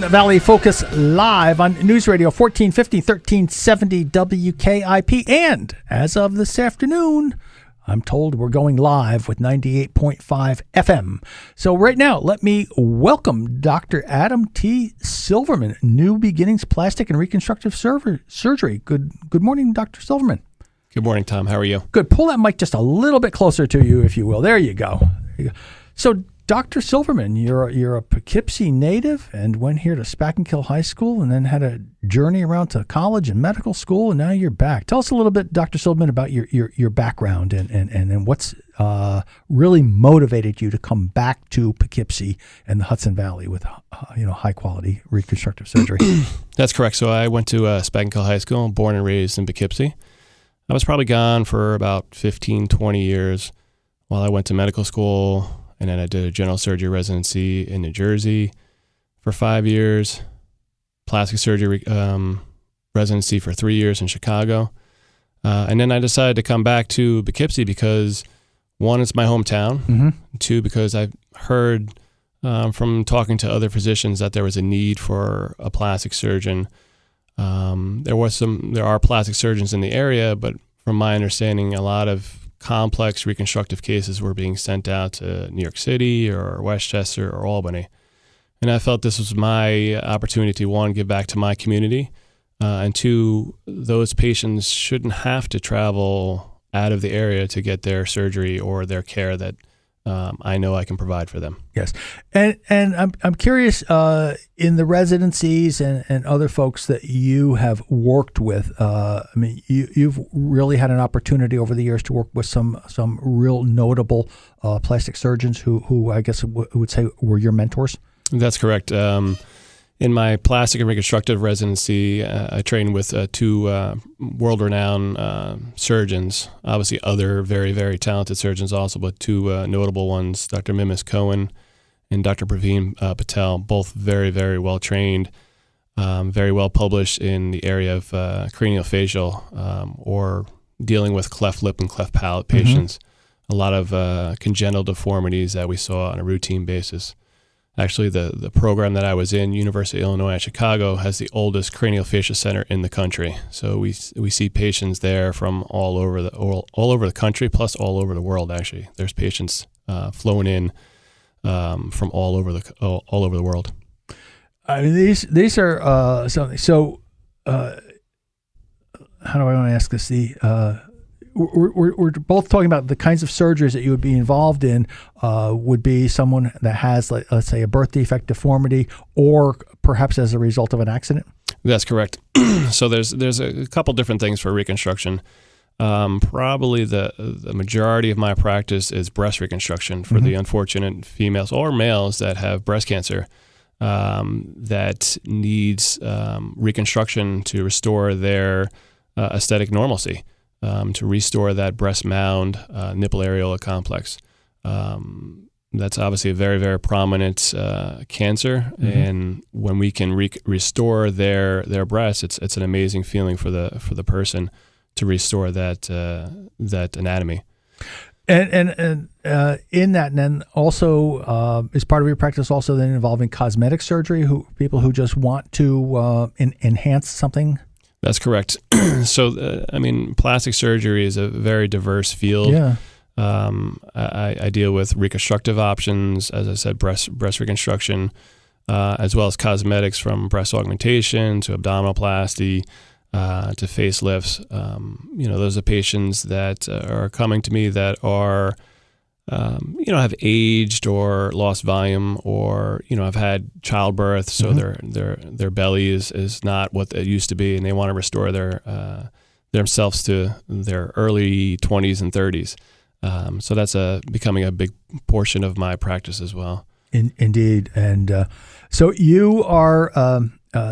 Valley Focus live on News Radio 1450, 1370 WKIP. And as of this afternoon, I'm told we're going live with 98.5 FM. So right now, let me welcome Dr. Adam T. Silverman, New Beginnings Plastic and Reconstructive Surgery. Good morning, Dr. Silverman. Good morning, Tom. How are you? Good. Pull that mic just a little bit closer to you, if you will. There you go. So, Dr. Silverman, you're a Poughkeepsie native and went here to Spackenkill High School and then had a journey around to college and medical school, and now you're back. Tell us a little bit, Dr. Silverman, about your background and what's really motivated you to come back to Poughkeepsie and the Hudson Valley with high quality reconstructive surgery. That's correct. So I went to Spackenkill High School, born and raised in Poughkeepsie. I was probably gone for about 15, 20 years while I went to medical school. And then I did a general surgery residency in New Jersey for 5 years, plastic surgery residency for 3 years in Chicago. And then I decided to come back to Poughkeepsie because, one, it's my hometown. Mm-hmm. Two, because I've heard from talking to other physicians that there was a need for a plastic surgeon. There are plastic surgeons in the area, but from my understanding, a lot of complex reconstructive cases were being sent out to New York City or Westchester or Albany. And I felt this was my opportunity to, one, give back to my community, and two, those patients shouldn't have to travel out of the area to get their surgery or their care that I know I can provide for them. Yes. And I'm curious, in the residencies and other folks that you have worked with, you've really had an opportunity over the years to work with some real notable plastic surgeons who I guess would say were your mentors? That's correct. In my plastic and reconstructive residency, I trained with two world-renowned surgeons, obviously other very, very talented surgeons also, but two notable ones, Dr. Mimis Cohen and Dr. Praveen Patel, both very, very well-trained, very well-published in the area of craniofacial or dealing with cleft lip and cleft palate patients, a lot of congenital deformities that we saw on a routine basis. Actually, the program that I was in, University of Illinois at Chicago, has the oldest craniofacial center in the country. So we see patients there from all over the country, plus all over the world. Actually, there's patients flown in from all over the world. I mean, these are something. So, how do I want to ask this? We're both talking about the kinds of surgeries that you would be involved in would be someone that has, let's say, a birth defect deformity or perhaps as a result of an accident? That's correct. So there's a couple different things for reconstruction. Probably the majority of my practice is breast reconstruction for the unfortunate females or males that have breast cancer that needs reconstruction to restore their aesthetic normalcy. To restore that breast mound, nipple areola complex. That's obviously a very, very prominent cancer, and when we can restore their breasts, it's an amazing feeling for the person to restore that anatomy. And in that, and then also is part of your practice also then involving cosmetic surgery? People who just want to enhance something. That's correct. So, plastic surgery is a very diverse field. Yeah. I deal with reconstructive options, as I said, breast reconstruction, as well as cosmetics from breast augmentation to abdominoplasty to facelifts. Those are patients that are coming to me that are, have aged or lost volume or, have had childbirth. So their belly is not what it used to be, and they want to restore themselves to their early 20s and 30s. So that's becoming a big portion of my practice as well. Indeed. And so you are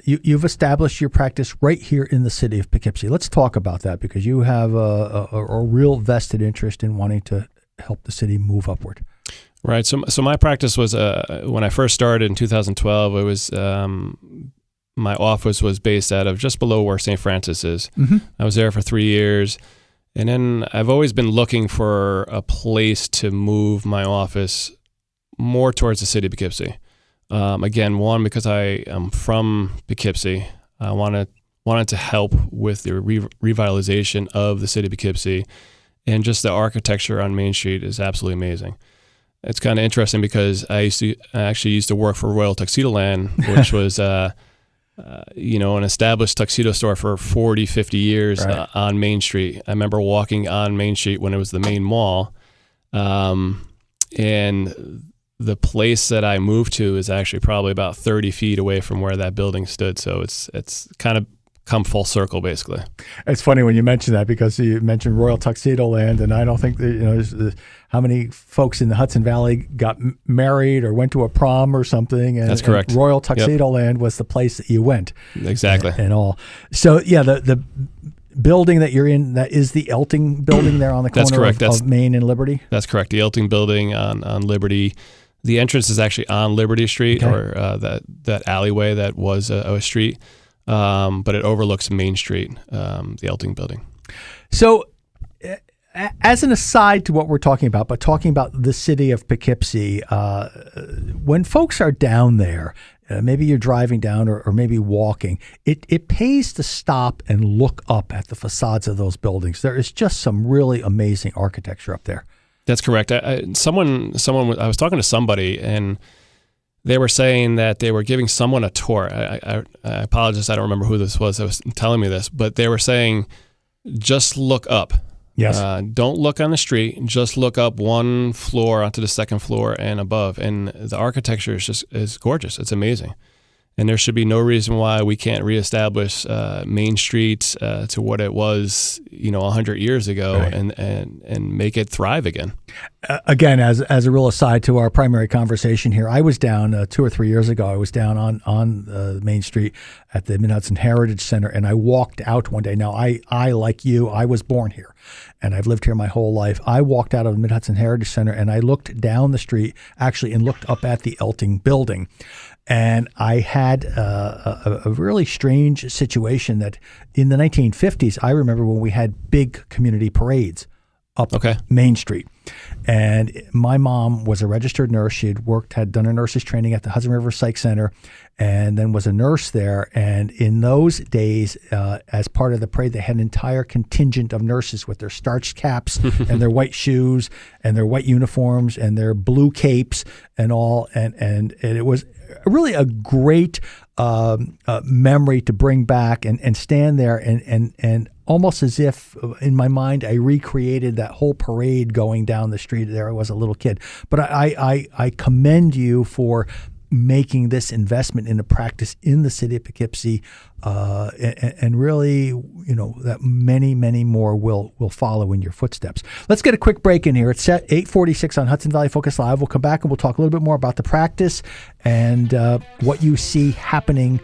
you've established your practice right here in the city of Poughkeepsie. Let's talk about that because you have a real vested interest in wanting to help the city move upward. Right. So my practice was when I first started in 2012. It was my office was based out of just below where St. Francis is. Mm-hmm. I was there for 3 years. And then I've always been looking for a place to move my office more towards the city of Poughkeepsie. Again, one, because I am from Poughkeepsie, I wanted to help with the revitalization of the city of Poughkeepsie, and just the architecture on Main Street is absolutely amazing. It's kind of interesting because I actually used to work for Royal Tuxedo Land, which was an established tuxedo store for 40, 50 years on Main Street. I remember walking on Main Street when it was the main mall, and the place that I moved to is actually probably about 30 feet away from where that building stood. So it's kind of come full circle, basically. It's funny when you mention that, because you mentioned Royal Tuxedo Land, and I don't think that, how many folks in the Hudson Valley got married or went to a prom or something. And, that's correct. And Royal Tuxedo Land was the place that you went. Exactly. And all. So yeah, the building that you're in, that is the Elting building there on the corner of Main and Liberty? That's correct. The Elting building on Liberty. The entrance is actually on Liberty Street, or that alleyway that was a street. But it overlooks Main Street, the Elting building. So as an aside to what we're talking about, but talking about the city of Poughkeepsie, when folks are down there, maybe you're driving down or maybe walking, it pays to stop and look up at the facades of those buildings. There is just some really amazing architecture up there. That's correct. I was talking to somebody, and they were saying that they were giving someone a tour. I apologize, I don't remember who this was that was telling me this, but they were saying, just look up. Yes. Don't look on the street. Just look up one floor onto the second floor and above. And the architecture is gorgeous. It's amazing. And there should be no reason why we can't reestablish Main Street to what it was, 100 years ago, and make it thrive again. Again, as a real aside to our primary conversation here, I was down 2 or 3 years ago. I was down on Main Street at the Mid-Hudson Heritage Center, and I walked out one day. Now, I like you, I was born here, and I've lived here my whole life. I walked out of the Mid-Hudson Heritage Center, and I looked down the street, actually, and looked up at the Elting building. And I had a really strange situation that in the 1950s, I remember when we had big community parades up Main Street. And my mom was a registered nurse. She had done her nurse's training at the Hudson River Psych Center, and then was a nurse there. And in those days, as part of the parade, they had an entire contingent of nurses with their starched caps and their white shoes and their white uniforms and their blue capes and all. And it was really a great memory to bring back and stand there and almost as if in my mind I recreated that whole parade going down the street there. I was a little kid. But I commend you for making this investment in a practice in the city of Poughkeepsie, and really, that many, many more will follow in your footsteps. Let's get a quick break in here. It's at 8:46 on Hudson Valley Focus Live. We'll come back and we'll talk a little bit more about the practice and what you see happening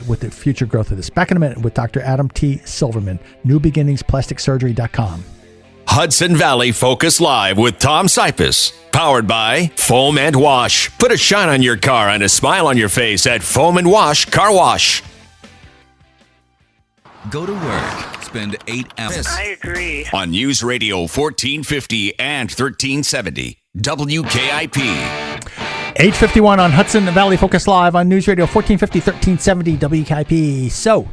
with the future growth of this. Back in a minute with Dr. Adam T. Silverman, newbeginningsplasticsurgery.com. Hudson Valley Focus Live with Tom Sipis. Powered by Foam and Wash. Put a shine on your car and a smile on your face at Foam and Wash Car Wash. Go to work. Spend 8 hours. I agree. On News Radio 1450 and 1370. WKIP. 8:51 on Hudson Valley Focus Live on News Radio 1450, 1370 WKIP. So,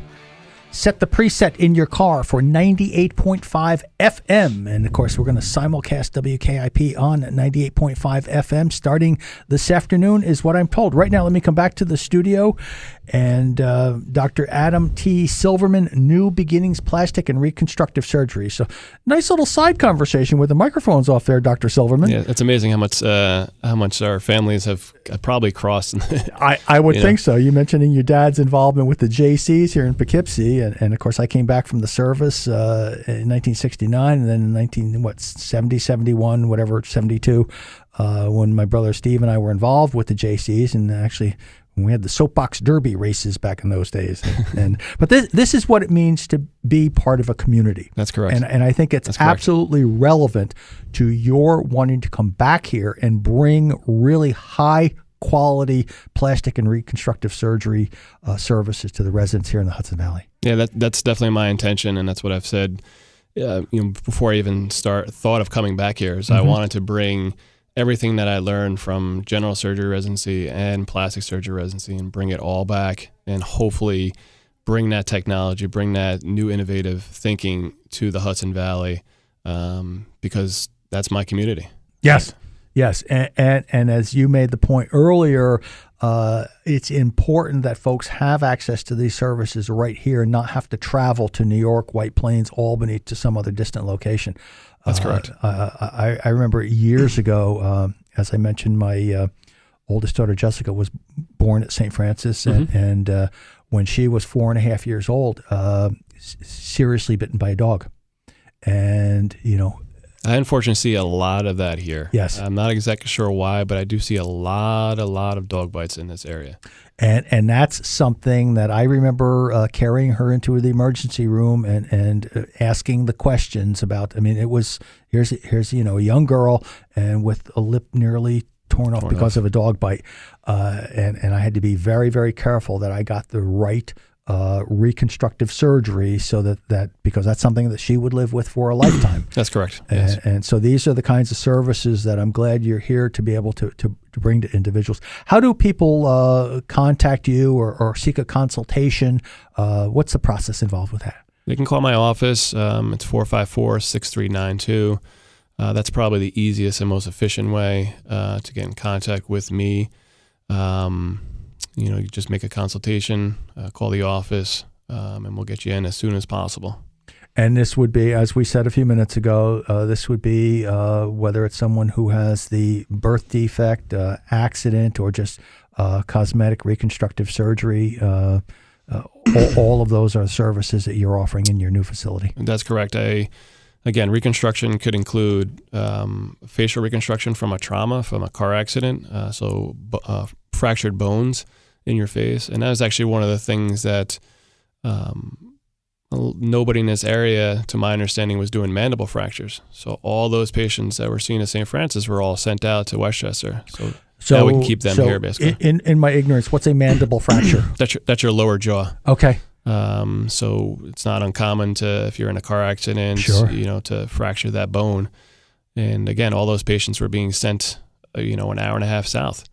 set the preset in your car for 98.5 FM. And, of course, we're going to simulcast WKIP on 98.5 FM starting this afternoon is what I'm told. Right now, let me come back to the studio. And Dr. Adam T. Silverman, New Beginnings Plastic and Reconstructive Surgery. So nice little side conversation with the microphones off there, Dr. Silverman. Yeah, it's amazing how much our families have probably crossed. I would think so. You mentioning your dad's involvement with the JCs here in Poughkeepsie. And of course, I came back from the service in 1969 and then in 71, whatever, 72, when my brother Steve and I were involved with the JCs. And actually, we had the soapbox derby races back in those days. But this is what it means to be part of a community. That's correct. And I think it's absolutely relevant to your wanting to come back here and bring really high quality plastic and reconstructive surgery services to the residents here in the Hudson Valley. Yeah, that's definitely my intention, and that's what I've said before I even thought of coming back here, is I wanted to bring everything that I learned from general surgery residency and plastic surgery residency and bring it all back and hopefully bring that technology, bring that new innovative thinking to the Hudson Valley, because that's my community. Yes. Yes. And as you made the point earlier, it's important that folks have access to these services right here and not have to travel to New York, White Plains, Albany, to some other distant location. That's correct. I remember years ago, as I mentioned, my oldest daughter, Jessica, was born at St. Francis. And when she was 4.5 years old, seriously bitten by a dog. And, I unfortunately see a lot of that here. Yes. I'm not exactly sure why, but I do see a lot of dog bites in this area. And that's something that I remember carrying her into the emergency room and asking the questions about. I mean, it was here's a young girl and with a lip nearly torn off because of a dog bite, and I had to be very, very careful that I got the right reconstructive surgery so that because that's something that she would live with for a lifetime. That's correct. Yes. And so these are the kinds of services that I'm glad you're here to be able to bring to individuals. How do people contact you or seek a consultation? What's the process involved with that? They can call my office. It's 454-6392. That's probably the easiest and most efficient way to get in contact with me. You just make a consultation, call the office, and we'll get you in as soon as possible. And this would be, as we said a few minutes ago, this would be whether it's someone who has the birth defect, accident, or just cosmetic reconstructive surgery. All of those are services that you're offering in your new facility. That's correct. Again, reconstruction could include facial reconstruction from a trauma, from a car accident, so fractured bones in your face. And that was actually one of the things that nobody in this area, to my understanding, was doing mandible fractures. So all those patients that were seen at St. Francis were all sent out to Westchester. So now we can keep them here, basically. In my ignorance, what's a mandible fracture? That's your lower jaw. Okay. So it's not uncommon if you're in a car accident, sure, to fracture that bone. And again, all those patients were being sent, an hour and a half south.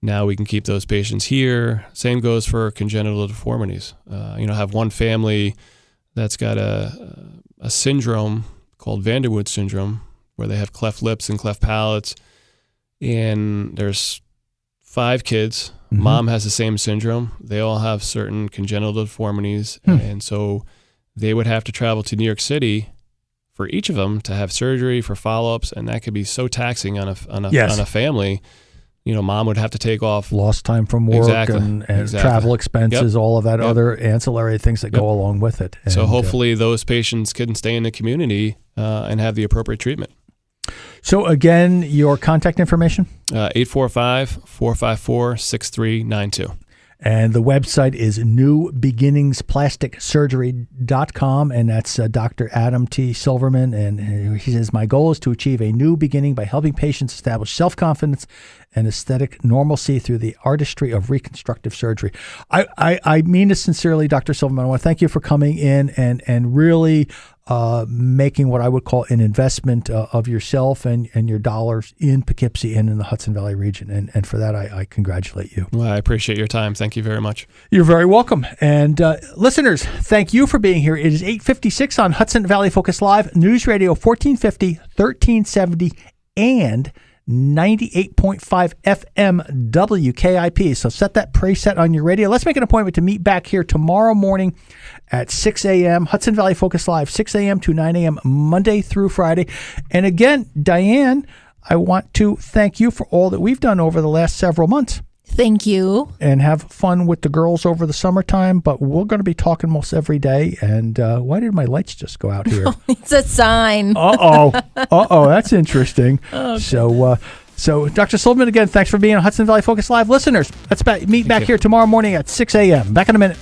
Now we can keep those patients here. Same goes for congenital deformities. I have one family that's got a syndrome called Vanderwood syndrome, where they have cleft lips and cleft palates. And there's 5 kids. Mm-hmm. Mom has the same syndrome. They all have certain congenital deformities. And so they would have to travel to New York City for each of them to have surgery, for follow-ups. And that could be so taxing on a family. Mom would have to take off. Lost time from work and travel expenses, all of that other ancillary things that go along with it. And so hopefully those patients can stay in the community and have the appropriate treatment. So again, your contact information? 845-454-6392. And the website is newbeginningsplasticsurgery.com, and that's Dr. Adam T. Silverman. And he says, my goal is to achieve a new beginning by helping patients establish self-confidence and aesthetic normalcy through the artistry of reconstructive surgery. I mean this sincerely, Dr. Silverman. I want to thank you for coming in and really making what I would call an investment of yourself and your dollars in Poughkeepsie and in the Hudson Valley region. And for that, I congratulate you. Well, I appreciate your time. Thank you very much. You're very welcome. And listeners, thank you for being here. It is 8:56 on Hudson Valley Focus Live, News Radio 1450, 1370, and 98.5 FM WKIP. So set that preset on your radio. Let's make an appointment to meet back here tomorrow morning at 6 a.m. Hudson Valley Focus Live, 6 a.m. to 9 a.m. Monday through Friday. And again, Diane, I want to thank you for all that we've done over the last several months. Thank you. And have fun with the girls over the summertime. But we're going to be talking most every day. And why did my lights just go out here? It's a sign. Uh-oh, that's interesting. Okay. So Dr. Silverman, again, thanks for being on Hudson Valley Focus Live. Listeners, let's meet back here tomorrow morning at 6 a.m. Back in a minute.